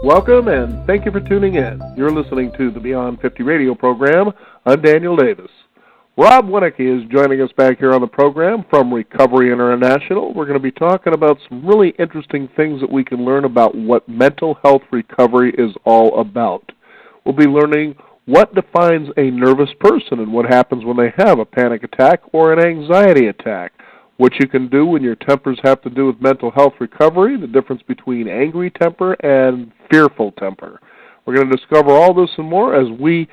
Welcome, and thank you for tuning in. You're listening to the Beyond 50 radio program. I'm Daniel Davis. Rob Winnicke is joining us back here on the program from Recovery International. We're going to be talking about some really interesting things that we can learn about what mental health recovery is all about. We'll be learning what defines a nervous person and what happens when they have a panic attack or an anxiety attack. What you can do when your tempers have to do with mental health recovery, the difference between angry temper and fearful temper. We're going to discover all this and more as we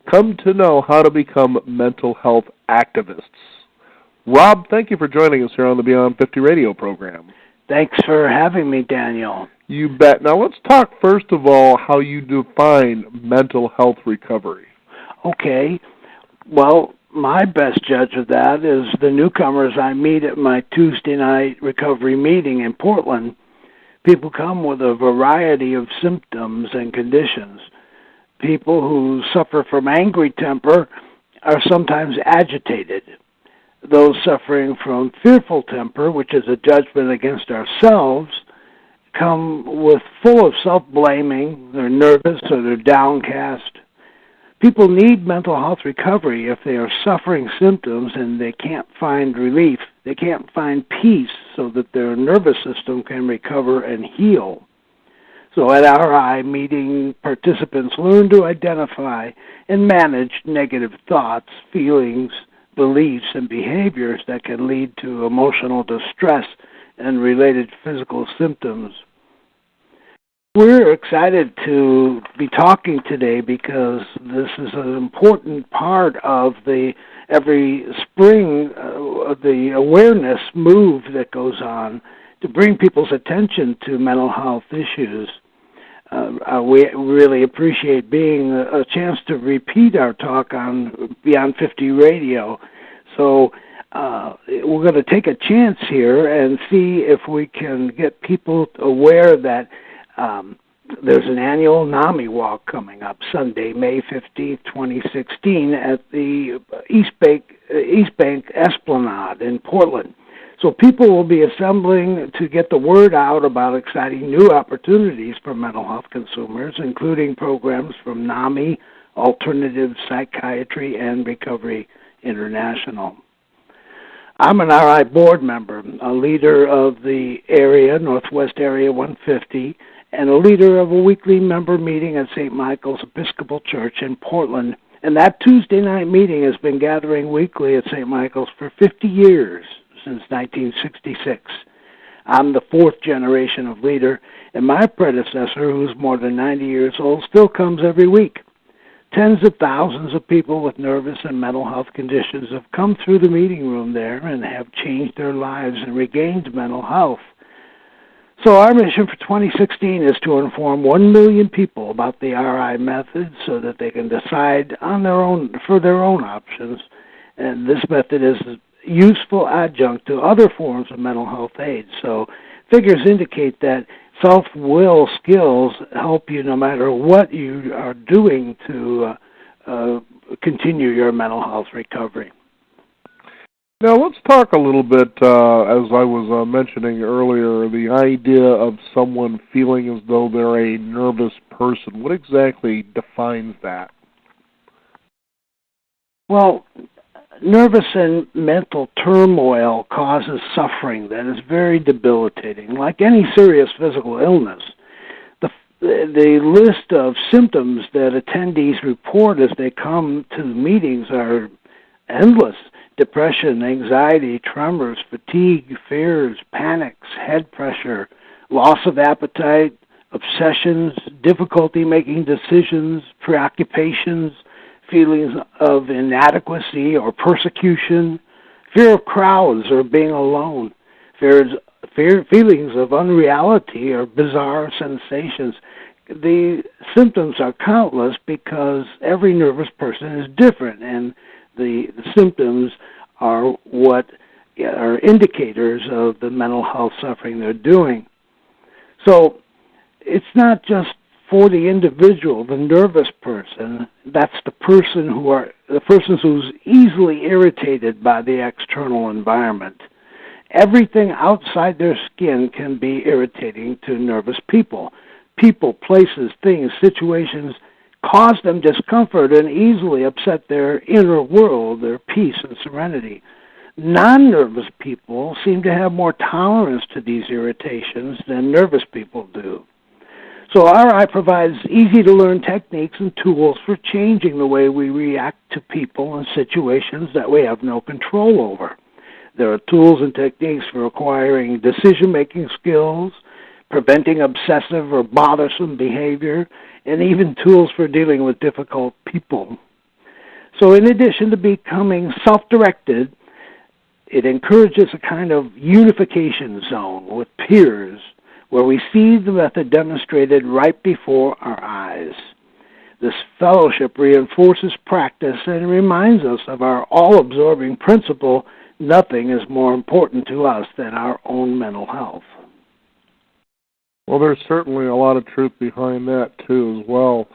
come to know how to become mental health activists. Rob, thank you for joining us here on the Beyond 50 radio program. Thanks for having me, Daniel. You bet. Now let's talk first of all how you define mental health recovery. Okay. Well, my best judge of that is the newcomers I meet at my Tuesday night recovery meeting in Portland. People come with a variety of symptoms and conditions. People who suffer from angry temper are sometimes agitated. Those suffering from fearful temper, which is a judgment against ourselves, come with full of self-blaming. They're nervous or they're downcast. People need mental health recovery if they are suffering symptoms and they can't find relief. They can't find peace so that their nervous system can recover and heal. So at RI meeting, participants learn to identify and manage negative thoughts, feelings, beliefs, and behaviors that can lead to emotional distress and related physical symptoms. We're excited to be talking today because this is an important part of every spring the awareness move that goes on to bring people's attention to mental health issues. We really appreciate being a chance to repeat our talk on Beyond 50 Radio. So we're going to take a chance here and see if we can get people aware that there's an annual NAMI walk coming up Sunday, May 15th, 2016 at the East Bank Esplanade in Portland. So people will be assembling to get the word out about exciting new opportunities for mental health consumers, including programs from NAMI, Alternative Psychiatry, and Recovery International. I'm an RI board member, a leader of the area, Northwest Area 150, and a leader of a weekly member meeting at St. Michael's Episcopal Church in Portland. And that Tuesday night meeting has been gathering weekly at St. Michael's for 50 years, since 1966. I'm the fourth generation of leader, and my predecessor, who's more than 90 years old, still comes every week. Tens of thousands of people with nervous and mental health conditions have come through the meeting room there and have changed their lives and regained mental health. So our mission for 2016 is to inform 1 million people about the RI method so that they can decide on for their own options. And this method is a useful adjunct to other forms of mental health aid. So figures indicate that self-will skills help you no matter what you are doing to continue your mental health recovery. Now let's talk a little bit, as I was mentioning earlier, the idea of someone feeling as though they're a nervous person. What exactly defines that? Well, nervous and mental turmoil causes suffering that is very debilitating. Like any serious physical illness, the list of symptoms that attendees report as they come to the meetings are endless. Depression, anxiety, tremors, fatigue, fears, panics, head pressure, loss of appetite, obsessions, difficulty making decisions, preoccupations, feelings of inadequacy or persecution, fear of crowds or being alone, feelings of unreality or bizarre sensations. The symptoms are countless because every nervous person is different, and the symptoms are what are indicators of the mental health suffering they're doing. So it's not just for the individual, the nervous person. That's the person who's easily irritated by the external environment. Everything outside their skin can be irritating to nervous people. people, places, things, situations cause them discomfort and easily upset their inner world, their peace and serenity. Non-nervous people seem to have more tolerance to these irritations than nervous people do. So RI provides easy-to-learn techniques and tools for changing the way we react to people and situations that we have no control over. There are tools and techniques for acquiring decision-making skills, preventing obsessive or bothersome behavior, and even tools for dealing with difficult people. So in addition to becoming self-directed, it encourages a kind of unification zone with peers where we see the method demonstrated right before our eyes. This fellowship reinforces practice and reminds us of our all-absorbing principle: nothing is more important to us than our own mental health. Well, there's certainly a lot of truth behind that, too, as well.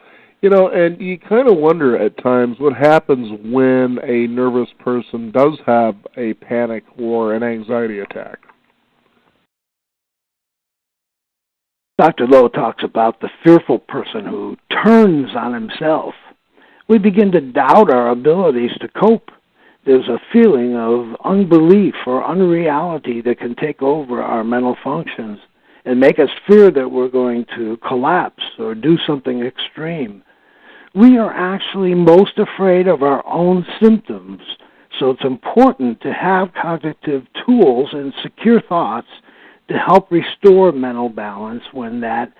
And you kind of wonder at times what happens when a nervous person does have a panic or an anxiety attack. Dr. Lowe talks about the fearful person who turns on himself. We begin to doubt our abilities to cope. There's a feeling of unbelief or unreality that can take over our mental functions and make us fear that we're going to collapse or do something extreme. We are actually most afraid of our own symptoms, so it's important to have cognitive tools and secure thoughts to help restore mental balance when that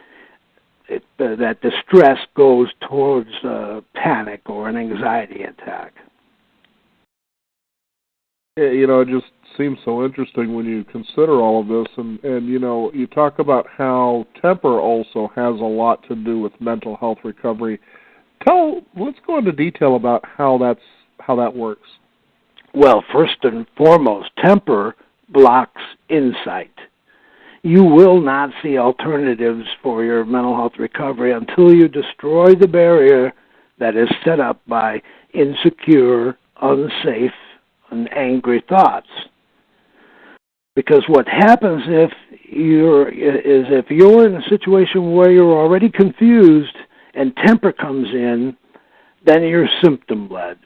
distress goes towards panic or an anxiety attack. It just seems so interesting when you consider all of this, and you talk about how temper also has a lot to do with mental health recovery. Let's go into detail about how that works. Well, first and foremost, temper blocks insight. You will not see alternatives for your mental health recovery until you destroy the barrier that is set up by insecure, unsafe, and angry thoughts. Because what happens if you're in a situation where you're already confused and temper comes in, then you're symptom-led.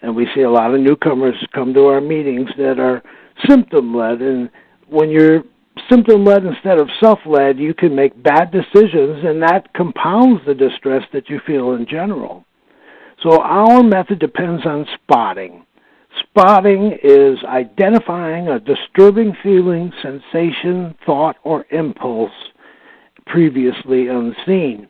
And we see a lot of newcomers come to our meetings that are symptom-led. And when you're symptom-led instead of self-led, you can make bad decisions, and that compounds the distress that you feel in general. So our method depends on spotting. Spotting is identifying a disturbing feeling, sensation, thought, or impulse previously unseen.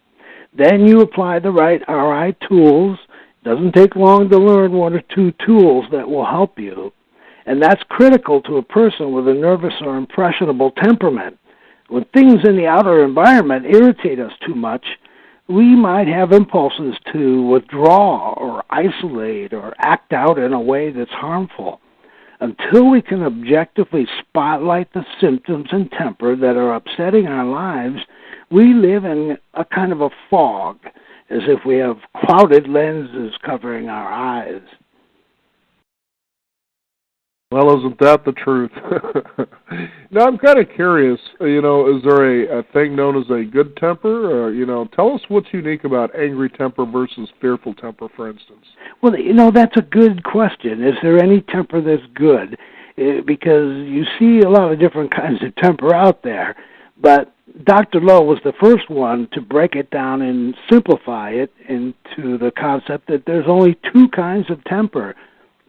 Then you apply the right RI tools. It doesn't take long to learn one or two tools that will help you. And that's critical to a person with a nervous or impressionable temperament. When things in the outer environment irritate us too much, we might have impulses to withdraw or isolate or act out in a way that's harmful. Until we can objectively spotlight the symptoms and temper that are upsetting our lives, we live in a kind of a fog, as if we have clouded lenses covering our eyes. Well, isn't that the truth? Now, I'm kind of curious, is there a thing known as a good temper? Or, tell us what's unique about angry temper versus fearful temper, for instance. Well, that's a good question. Is there any temper that's good? Because you see a lot of different kinds of temper out there. But Dr. Lowe was the first one to break it down and simplify it into the concept that there's only two kinds of temper.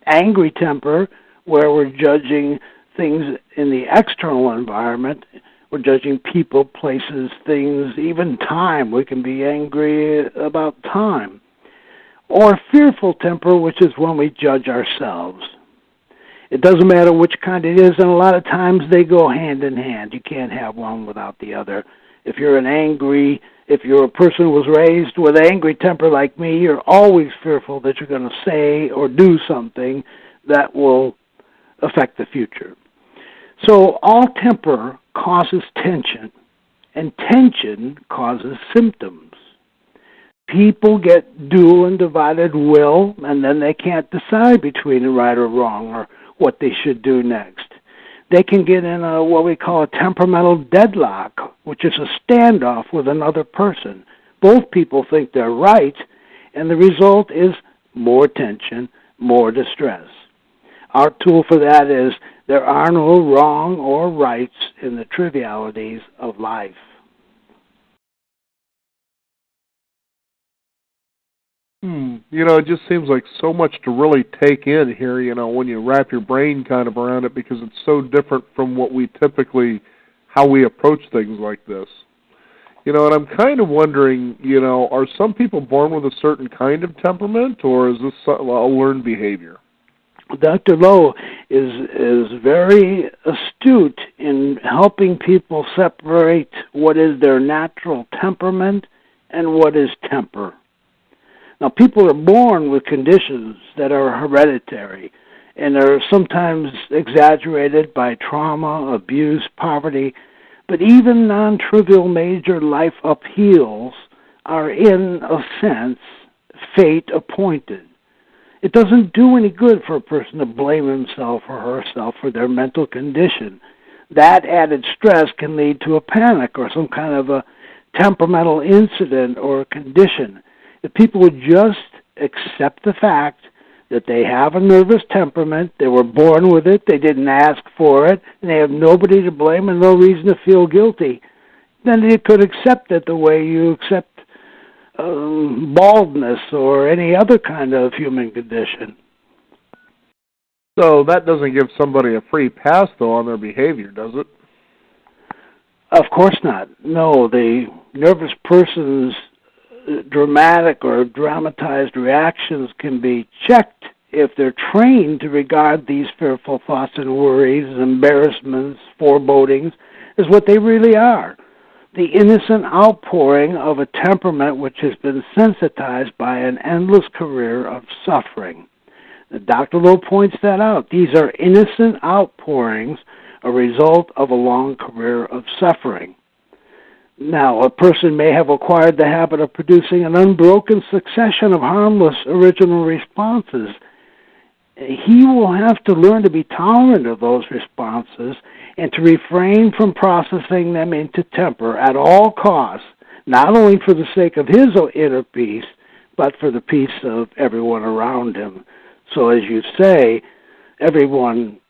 Angry temper, where we're judging things in the external environment. We're judging people, places, things, even time. We can be angry about time. Or fearful temper, which is when we judge ourselves. It doesn't matter which kind it is, and a lot of times they go hand in hand. You can't have one without the other. If you're a person who was raised with angry temper like me, you're always fearful that you're going to say or do something that will affect the future. So all temper causes tension, and tension causes symptoms. People get dual and divided will, and then they can't decide between right or wrong or what they should do next. They can get in what we call a temperamental deadlock, which is a standoff with another person. Both people think they're right, and the result is more tension, more distress. Our tool for that is there are no wrong or rights in the trivialities of life. It just seems like so much to really take in here, when you wrap your brain kind of around it, because it's so different from what we typically, how we approach things like this. And I'm kind of wondering, are some people born with a certain kind of temperament, or is this a learned behavior? Dr. Lowe is very astute in helping people separate what is their natural temperament and what is temper. Now, people are born with conditions that are hereditary and are sometimes exaggerated by trauma, abuse, poverty, but even non-trivial major life upheavals are, in a sense, fate appointed. It doesn't do any good for a person to blame himself or herself for their mental condition. That added stress can lead to a panic or some kind of a temperamental incident or condition. If people would just accept the fact that they have a nervous temperament, they were born with it, they didn't ask for it, and they have nobody to blame and no reason to feel guilty, then they could accept it the way you accept baldness or any other kind of human condition. So that doesn't give somebody a free pass, though, on their behavior, does it? Of course not. No, the nervous person's dramatic or dramatized reactions can be checked if they're trained to regard these fearful thoughts and worries, embarrassments, forebodings as what they really are. The innocent outpouring of a temperament which has been sensitized by an endless career of suffering. Dr. Lowe points that out. These are innocent outpourings, a result of a long career of suffering. Now, a person may have acquired the habit of producing an unbroken succession of harmless original responses. He will have to learn to be tolerant of those responses and to refrain from processing them into temper at all costs, not only for the sake of his inner peace, but for the peace of everyone around him. So as you say, everyone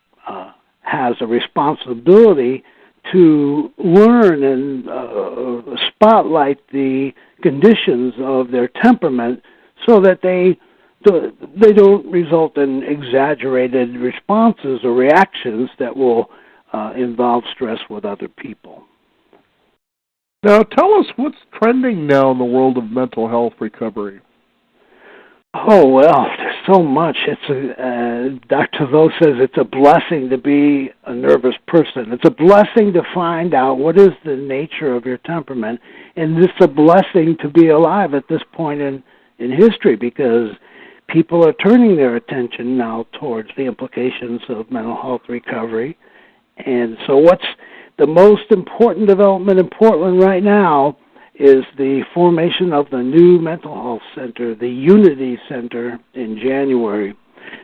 has a responsibility to learn and spotlight the conditions of their temperament so that they don't result in exaggerated responses or reactions that will involve stress with other people. Now, tell us what's trending now in the world of mental health recovery. Oh, well, there's so much. Dr. Lowe says it's a blessing to be a nervous person. It's a blessing to find out what is the nature of your temperament, and it's a blessing to be alive at this point in history, because people are turning their attention now towards the implications of mental health recovery. And so what's the most important development in Portland right now is the formation of the new mental health center, the Unity Center, in January.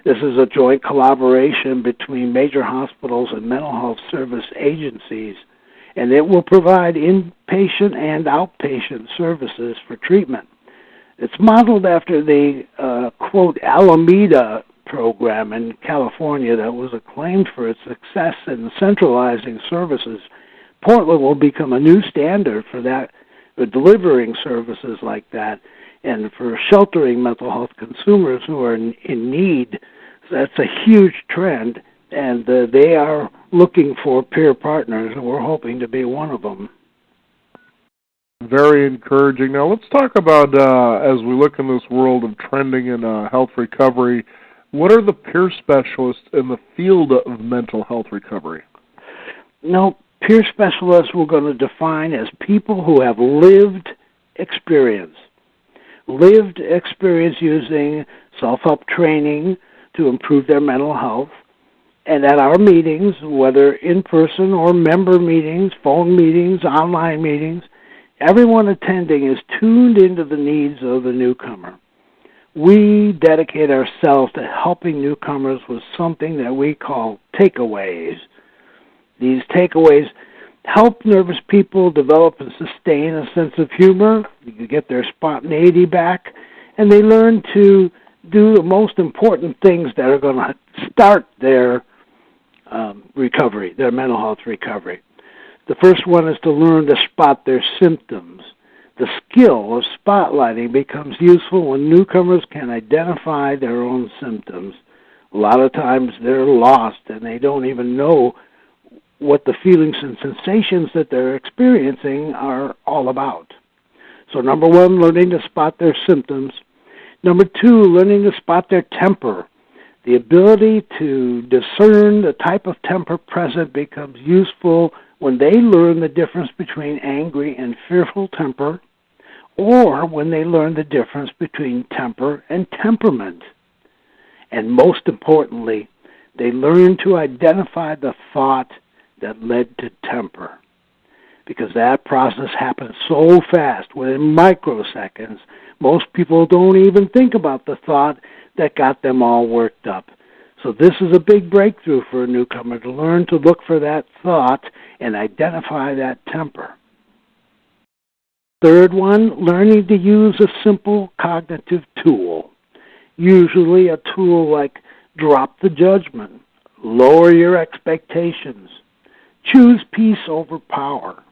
This is a joint collaboration between major hospitals and mental health service agencies, and it will provide inpatient and outpatient services for treatment. It's modeled after the, quote, Alameda program in California that was acclaimed for its success in centralizing services. Portland will become a new standard for that, for delivering services like that, and for sheltering mental health consumers who are in need. So that's a huge trend, and they are looking for peer partners, and we're hoping to be one of them. Very encouraging. Now let's talk about, as we look in this world of trending in health recovery, what are the peer specialists in the field of mental health recovery? No, peer specialists we're going to define as people who have lived experience using self-help training to improve their mental health. And at our meetings, whether in person or member meetings, phone meetings, online meetings, everyone attending is tuned into the needs of the newcomer. We dedicate ourselves to helping newcomers with something that we call takeaways. These takeaways help nervous people develop and sustain a sense of humor. You get their spontaneity back, and they learn to do the most important things that are going to start their recovery, their mental health recovery. The first one is to learn to spot their symptoms. The skill of spotlighting becomes useful when newcomers can identify their own symptoms. A lot of times they're lost and they don't even know what the feelings and sensations that they're experiencing are all about. So number one, learning to spot their symptoms. Number two, learning to spot their temper. The ability to discern the type of temper present becomes useful when they learn the difference between angry and fearful temper, or when they learn the difference between temper and temperament. And most importantly, they learn to identify the thought that led to temper, because that process happens so fast, within microseconds. Most people don't even think about the thought that got them all worked up. So this is a big breakthrough for a newcomer, to learn to look for that thought and identify that temper. Third one, learning to use a simple cognitive tool, usually a tool like drop the judgment, lower your expectations, choose peace over power.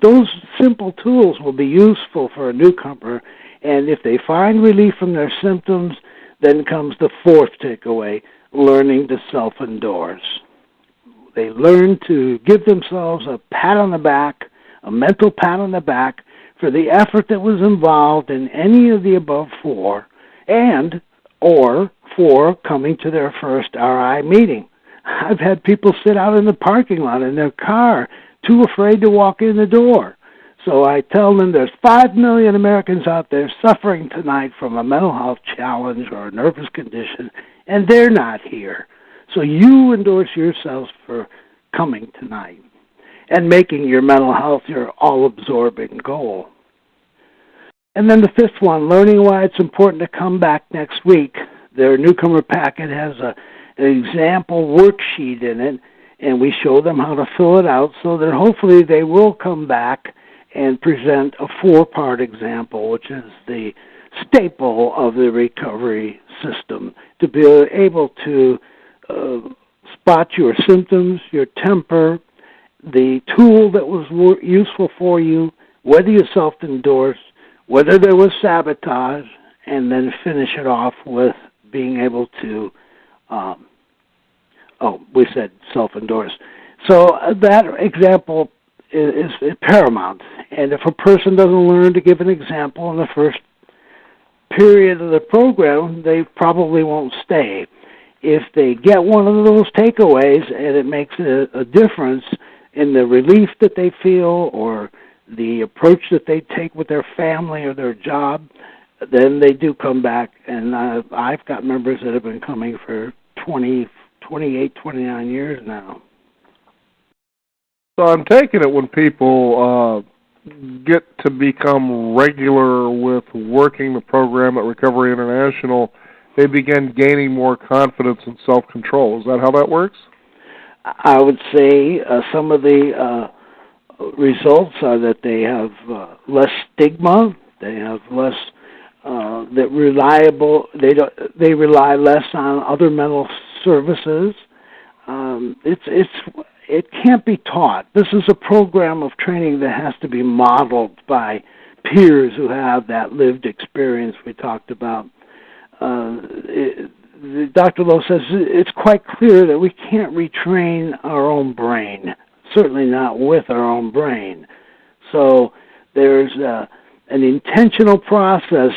Those simple tools will be useful for a newcomer, and if they find relief from their symptoms, then comes the fourth takeaway, learning to self-endorse. They learn to give themselves a pat on the back, a mental pat on the back, for the effort that was involved in any of the above four, and or for coming to their first RI meeting. I've had people sit out in the parking lot in their car, too afraid to walk in the door. So I tell them there's 5 million Americans out there suffering tonight from a mental health challenge or a nervous condition, and they're not here. So you endorse yourselves for coming tonight and making your mental health your all-absorbing goal. And then the fifth one, learning why it's important to come back next week. Their newcomer packet has an example worksheet in it, and we show them how to fill it out so that hopefully they will come back and present a 4-part example, which is the staple of the recovery system, to be able to spot your symptoms, your temper, the tool that was useful for you, whether you self-endorse, whether there was sabotage, and then finish it off with being able to, we said self-endorse. So that example is paramount. And if a person doesn't learn to give an example in the first period of the program, they probably won't stay. If they get one of those takeaways and it makes a difference in the relief that they feel or the approach that they take with their family or their job, then they do come back. And I've got members that have been coming for 28, 29 years now. So I'm taking it when people get to become regular with working the program at Recovery International, they begin gaining more confidence and self-control. Is that how that works? I would say some of the results are that they have less stigma, they have less they rely less on other mental services. It can't be taught. This is a program of training that has to be modeled by peers who have that lived experience we talked about. Dr. Lowe says it's quite clear that we can't retrain our own brain, certainly not with our own brain. So there's an intentional process,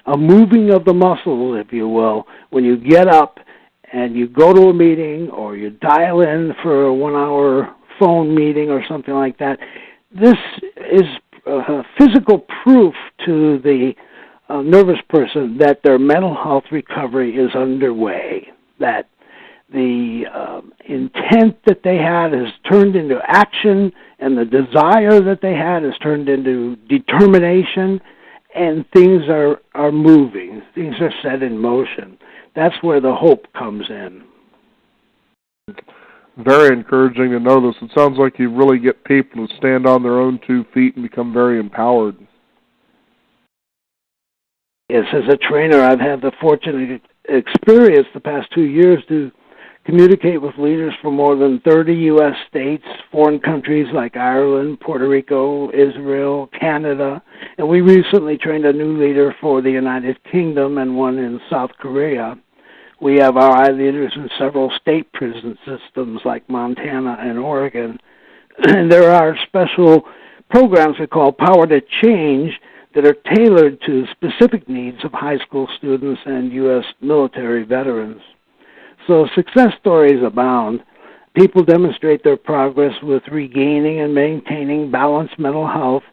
a moving of the muscles, if you will, when you get up and you go to a meeting or you dial in for a 1-hour phone meeting or something like that. This is physical proof to the nervous person that their mental health recovery is underway, that the intent that they had has turned into action, and the desire that they had has turned into determination, and things are moving. Things are set in motion. That's where the hope comes in. very encouraging to know this. It sounds like you really get people to stand on their own 2 feet and become very empowered. Yes, as a trainer, I've had the fortunate experience the past 2 years to communicate with leaders from more than 30 U.S. states, foreign countries like Ireland, Puerto Rico, Israel, Canada, and we recently trained a new leader for the United Kingdom and one in South Korea. We have our leaders in several state prison systems like Montana and Oregon. And there are special programs we call Power to Change that are tailored to specific needs of high school students and U.S. military veterans. So success stories abound. People demonstrate their progress with regaining and maintaining balanced mental health.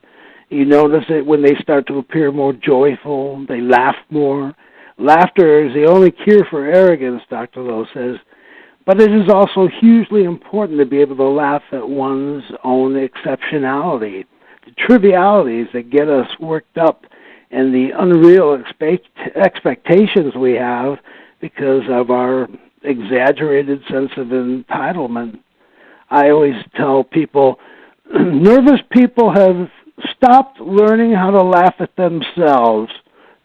You notice it when they start to appear more joyful, they laugh more. Laughter is the only cure for arrogance, Dr. Lowe says, but it is also hugely important to be able to laugh at one's own exceptionality, the trivialities that get us worked up, and the unreal expectations we have because of our exaggerated sense of entitlement. I always tell people, nervous people have stopped learning how to laugh at themselves.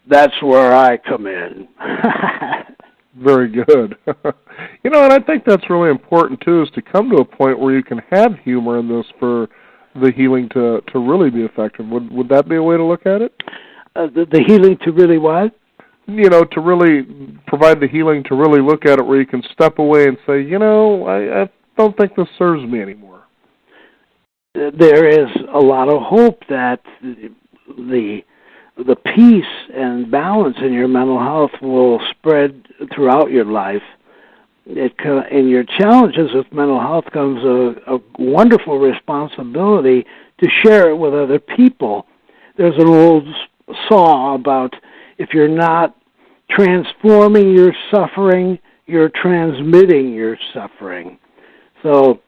That's where I come in. Very good. And I think that's really important, too, is to come to a point where you can have humor in this for the healing to really be effective. Would that be a way to look at it? The healing to really what? To really provide the healing to really look at it where you can step away and say, I don't think this serves me anymore. There is a lot of hope that the peace and balance in your mental health will spread throughout your life. In your challenges with mental health comes a wonderful responsibility to share it with other people. There's an old saw about if you're not transforming your suffering, you're transmitting your suffering. So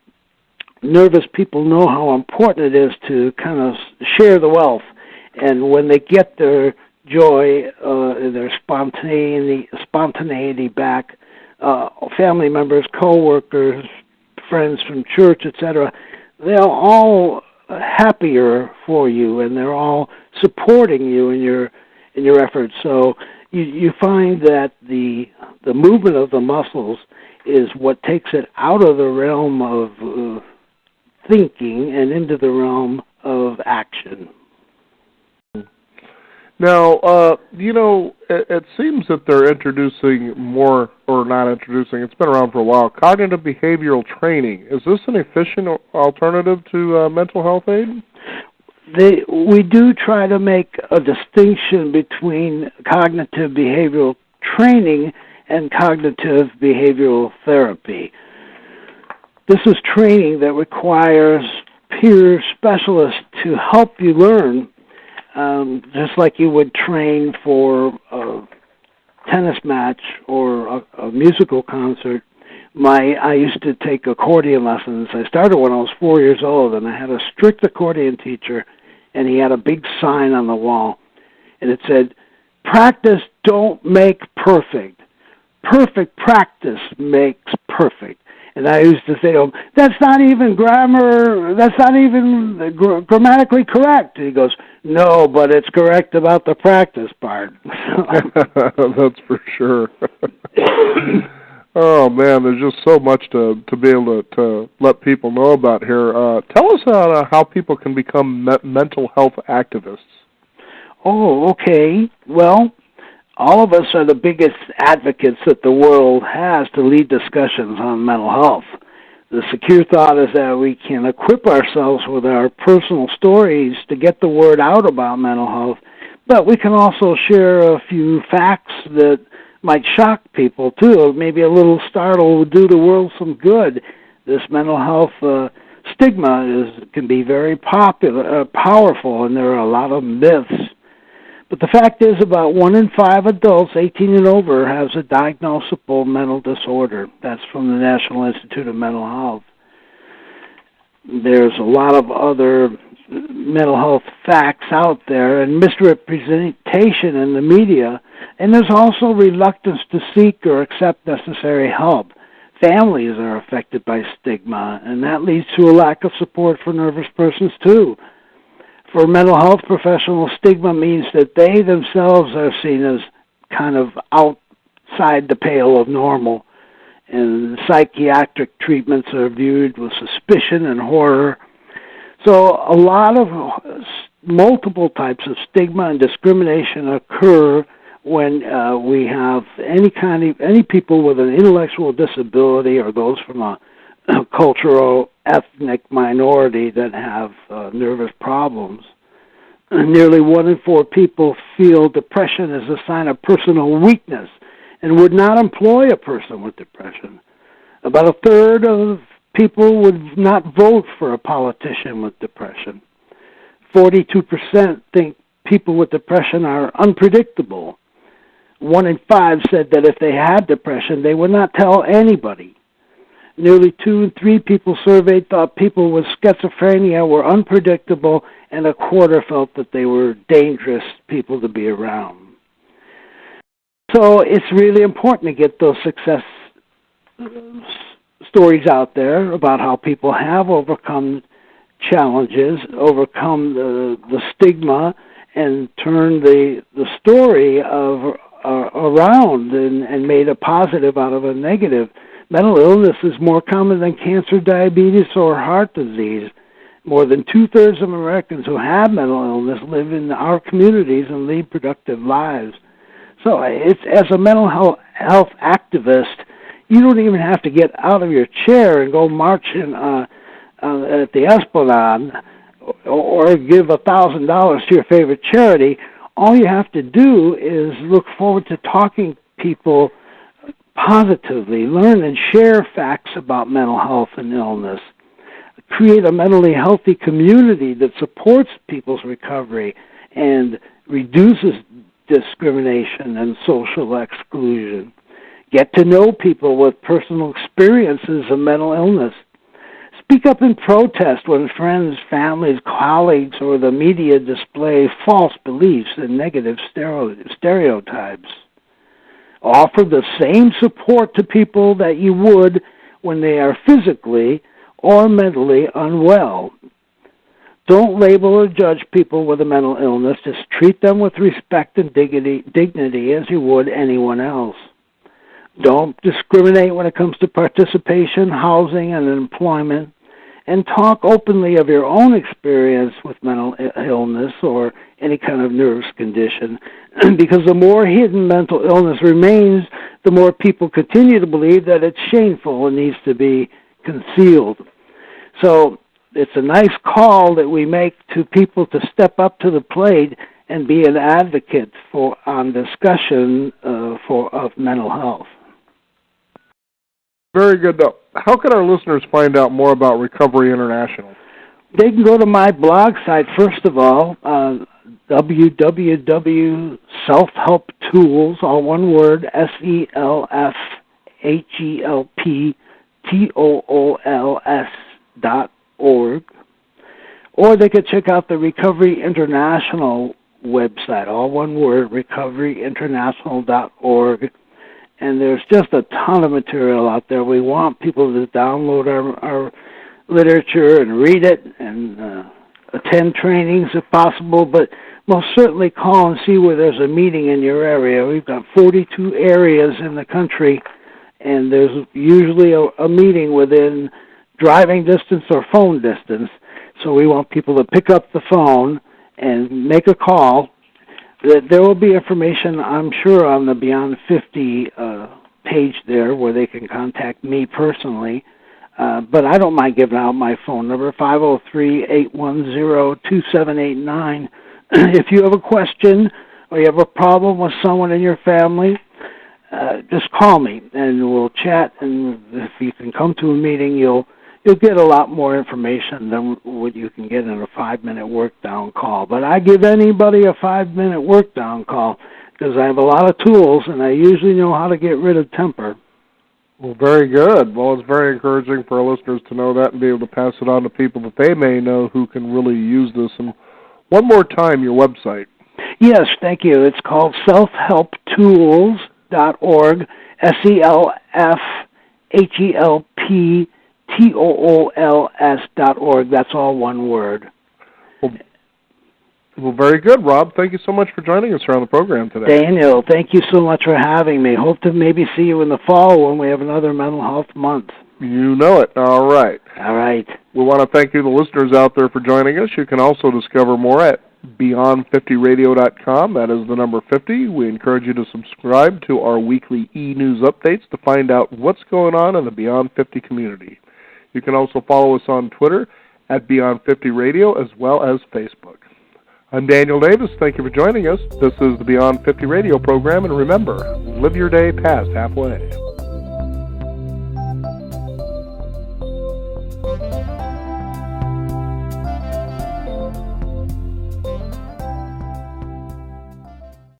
nervous people know how important it is to kind of share the wealth. And when they get their joy, their spontaneity back, family members, co-workers, friends from church, etc., they're all happier for you, and they're all supporting you in your efforts. So you find that the movement of the muscles is what takes it out of the realm of thinking and into the realm of action. Now, it seems that they're introducing more, or not introducing, it's been around for a while, cognitive behavioral training. Is this an efficient alternative to mental health aid? We do try to make a distinction between cognitive behavioral training and cognitive behavioral therapy. This is training that requires peer specialists to help you learn, just like you would train for a tennis match or a musical concert. I used to take accordion lessons. I started when I was 4 years old, and I had a strict accordion teacher, and he had a big sign on the wall, and it said, "Practice don't make perfect. Perfect practice makes perfect." And I used to say to him, "That's not even grammatically correct." And he goes, "No, but it's correct about the practice part." That's for sure. Oh, man, there's just so much to be able to let people know about here. Tell us how people can become mental health activists. Oh, okay. Well, all of us are the biggest advocates that the world has to lead discussions on mental health. The secure thought is that we can equip ourselves with our personal stories to get the word out about mental health, but we can also share a few facts that might shock people, too. Maybe a little startle would do the world some good. This mental health stigma can be very powerful, and there are a lot of myths. But the fact is about 1 in 5 adults 18 and over has a diagnosable mental disorder. That's from the National Institute of Mental Health. There's a lot of other mental health facts out there and misrepresentation in the media, and there's also reluctance to seek or accept necessary help. families are affected by stigma, and that leads to a lack of support for nervous persons too. For mental health professionals, stigma means that they themselves are seen as kind of outside the pale of normal, and psychiatric treatments are viewed with suspicion and horror. So a lot of multiple types of stigma and discrimination occur when we have any people with an intellectual disability or those from a cultural ethnic minority that have nervous problems. Nearly 1 in 4 people feel depression is a sign of personal weakness and would not employ a person with depression. About a third of people would not vote for a politician with depression. 42% think people with depression are unpredictable. 1 in 5 said that if they had depression, they would not tell anybody. Nearly 2 in 3 people surveyed thought people with schizophrenia were unpredictable, and a quarter felt that they were dangerous people to be around. So it's really important to get those success stories out there about how people have overcome challenges, overcome the stigma, and turn the story of around and made a positive out of a negative. Mental illness is more common than cancer, diabetes, or heart disease. More than 2/3 of Americans who have mental illness live in our communities and lead productive lives. So it's, as a mental health activist, you don't even have to get out of your chair and go marching at the Esplanade or give $1,000 to your favorite charity. All you have to do is look forward to talking to people positively, learn and share facts about mental health and illness, create a mentally healthy community that supports people's recovery and reduces discrimination and social exclusion. Get to know people with personal experiences of mental illness. Speak up in protest when friends, families, colleagues, or the media display false beliefs and negative stereotypes. Offer the same support to people that you would when they are physically or mentally unwell. Don't label or judge people with a mental illness. Just treat them with respect and dignity as you would anyone else. Don't discriminate when it comes to participation, housing, and employment. And talk openly of your own experience with mental illness or any kind of nervous condition, because the more hidden mental illness remains, the more people continue to believe that it's shameful and needs to be concealed. So it's a nice call that we make to people to step up to the plate and be an advocate on discussion of mental health. Very good. Now, how can our listeners find out more about Recovery International? They can go to my blog site, first of all, www.selfhelptools, all one word, selfhelptools.org. Or they could check out the Recovery International website, all one word, recoveryinternational.org. And there's just a ton of material out there. We want people to download our literature and read it and attend trainings if possible, but most certainly call and see where there's a meeting in your area. We've got 42 areas in the country, and there's usually a meeting within driving distance or phone distance. So we want people to pick up the phone and make a call. There will be information, I'm sure, on the Beyond 50 page there where they can contact me personally. But I don't mind giving out my phone number, 503-810-2789. If you have a question or you have a problem with someone in your family, just call me and we'll chat. And if you can come to a meeting, you'll get a lot more information than what you can get in a 5-minute work-down call. But I give anybody a 5-minute work-down call because I have a lot of tools, and I usually know how to get rid of temper. Well, very good. Well, it's very encouraging for our listeners to know that and be able to pass it on to people that they may know who can really use this. And one more time, your website. Yes, thank you. It's called selfhelptools.org, HELPTOOLS.org. That's all one word. Well, very good, Rob. Thank you so much for joining us here on the program today. Daniel, thank you so much for having me. Hope to maybe see you in the fall when we have another mental health month. You know it. All right. All right. We want to thank you, the listeners out there, for joining us. You can also discover more at Beyond50Radio.com. That is the number 50. We encourage you to subscribe to our weekly e-news updates to find out what's going on in the Beyond 50 community. You can also follow us on Twitter at Beyond50Radio as well as Facebook. I'm Daniel Davis. Thank you for joining us. This is the Beyond 50 Radio program, and remember, live your day past halfway.